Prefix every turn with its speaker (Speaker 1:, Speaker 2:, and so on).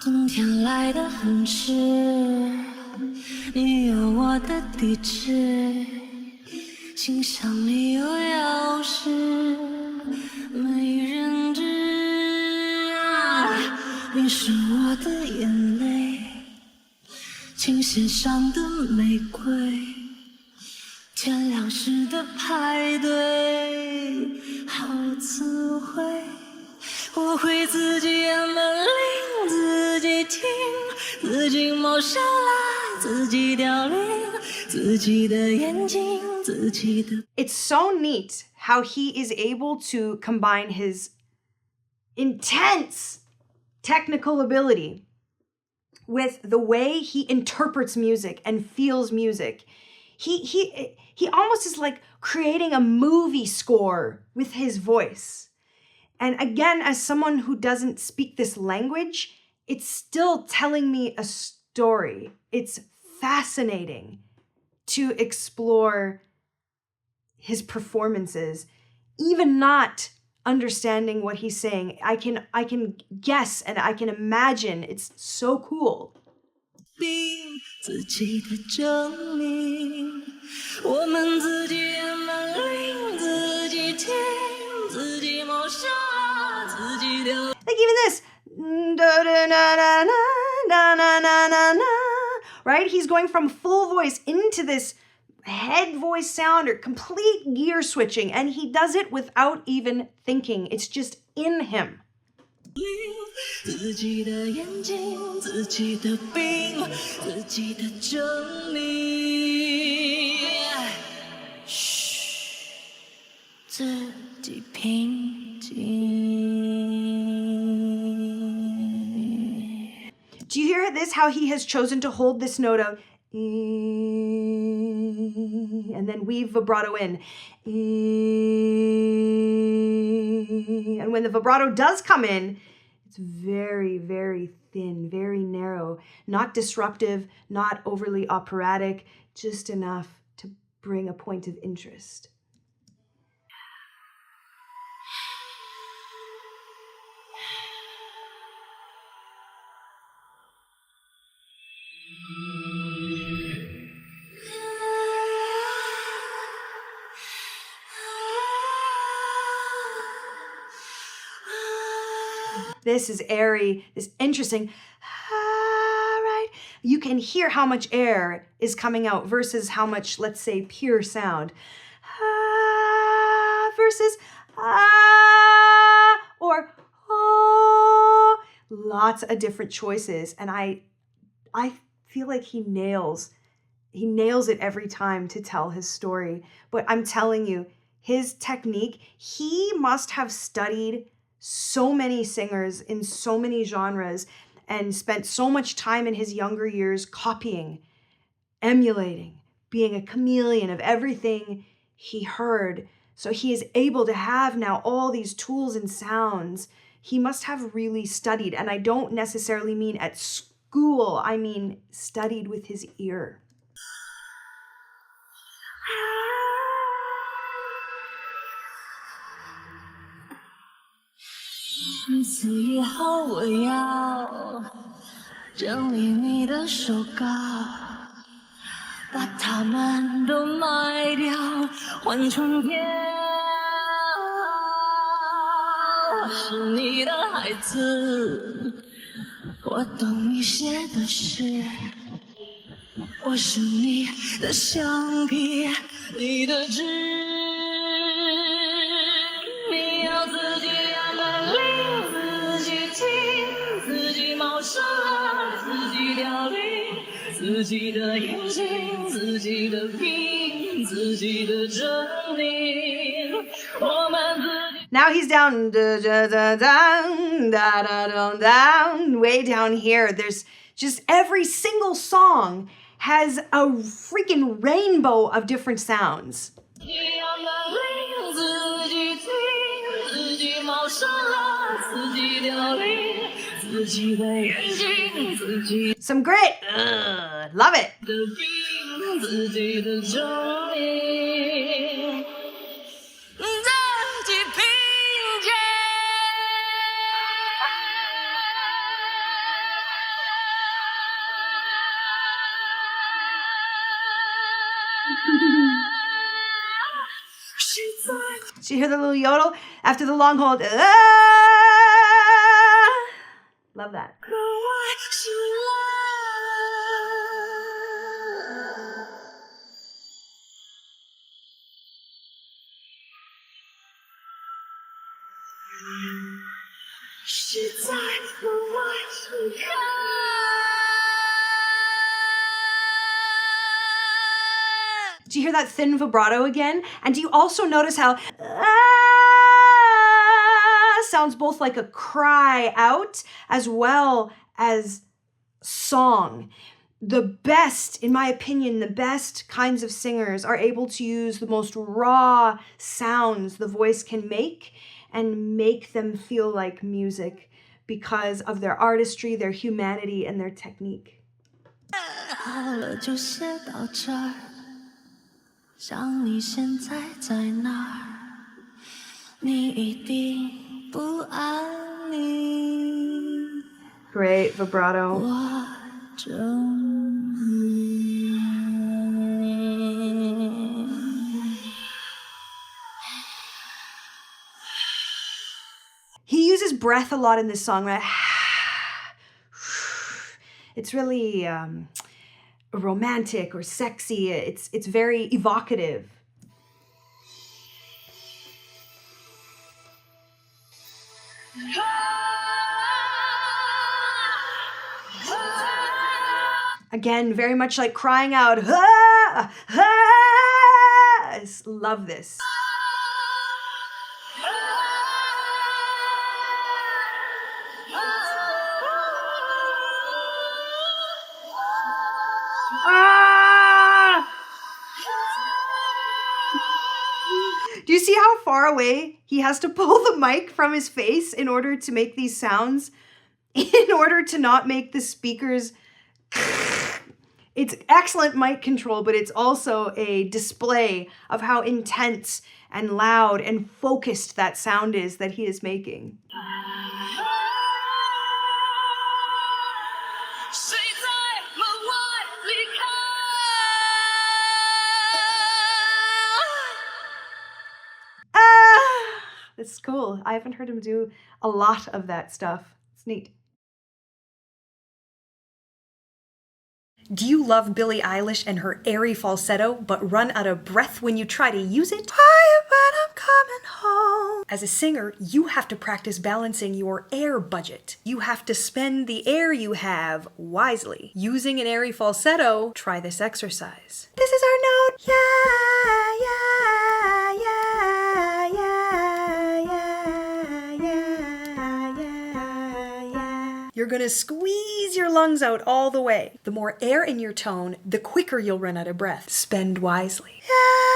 Speaker 1: 冬天来得很迟，你有我的地址，信箱里有钥匙，没人知。你是我的眼泪，琴弦上的玫瑰，天亮时的排队，好词汇。我会自己按门铃，自己听，自己摸下来，自己凋零，自己的眼睛，自己的。
Speaker 2: It's so neat how he is able to combine his intense technical ability with the way he interprets music and feels music. He almost is like creating a movie score with his voice. And again, as someone who doesn't speak this language, it's still telling me a story. It's fascinating to explore his performances, even not understanding what he's saying. I can guess and I can imagine. It's so cool.
Speaker 1: 自己的证明，我们自己按门铃，自己听，自己谋杀，自己丢。
Speaker 2: Like even this, right? He's going from full voice into this head voice sound or complete gear switching, and he does it without even thinking. It's just in him.
Speaker 1: 自己的眼睛，自己的病，自己的证明。嘘，自己平静。
Speaker 2: Do you hear this? How he has chosen to hold this note of and then weave vibrato in. And when the vibrato does come in, it's very, very thin, very narrow, not disruptive, not overly operatic, just enough to bring a point of interest. This is airy, this interesting, right? You can hear how much air is coming out versus how much, let's say, pure sound. Versus or lots of different choices. And I feel like he nails it every time to tell his story. But I'm telling you, his technique, he must have studied so many singers in so many genres and spent so much time in his younger years copying, emulating, being a chameleon of everything he heard. So he is able to have now all these tools and sounds. He must have really studied, and I don't necessarily mean at school, I mean studied with his ear.
Speaker 1: 从此以后，我要整理你的手稿，把它们都卖掉，换成票。我是你的孩子，我懂你写的诗，我是你的橡皮，你的纸。 自己的眼睛，自己的病，自己的证明。我们自己。
Speaker 2: Now he's down, down, way down here. There's just every single song has a freaking rainbow of different sounds. Some grit. Love it. Do you hear the little yodel after the long hold? Love that. Do you hear that thin vibrato again? And do you also notice how sounds both like a cry out as well as song? The best, in my opinion, the best kinds of singers are able to use the most raw sounds the voice can make and make them feel like music because of their artistry, their humanity, and their technique.
Speaker 1: 好了，就写到这儿。想你现在在哪儿？你一定不安宁。
Speaker 2: Great vibrato.
Speaker 1: 我等你。
Speaker 2: He uses breath a lot in this song, right? It's really romantic or sexy. It's very evocative. Again, very much like crying out. Love this. Do you see how far away he has to pull the mic from his face in order to make these sounds? In order to not make the speakers... It's excellent mic control, but it's also a display of how intense and loud and focused that sound is that he is making. It's cool. I haven't heard him do a lot of that stuff. It's neat. Do you love Billie Eilish and her airy falsetto, but run out of breath when you try to use it? Quiet when I'm coming home. As a singer, you have to practice balancing your air budget. You have to spend the air you have wisely. Using an airy falsetto, try this exercise. This is our note. Yeah, yeah, yeah, yeah, yeah, yeah, yeah, yeah. You're gonna squeeze your lungs out all the way. The more air in your tone, the quicker you'll run out of breath. Spend wisely. Yeah.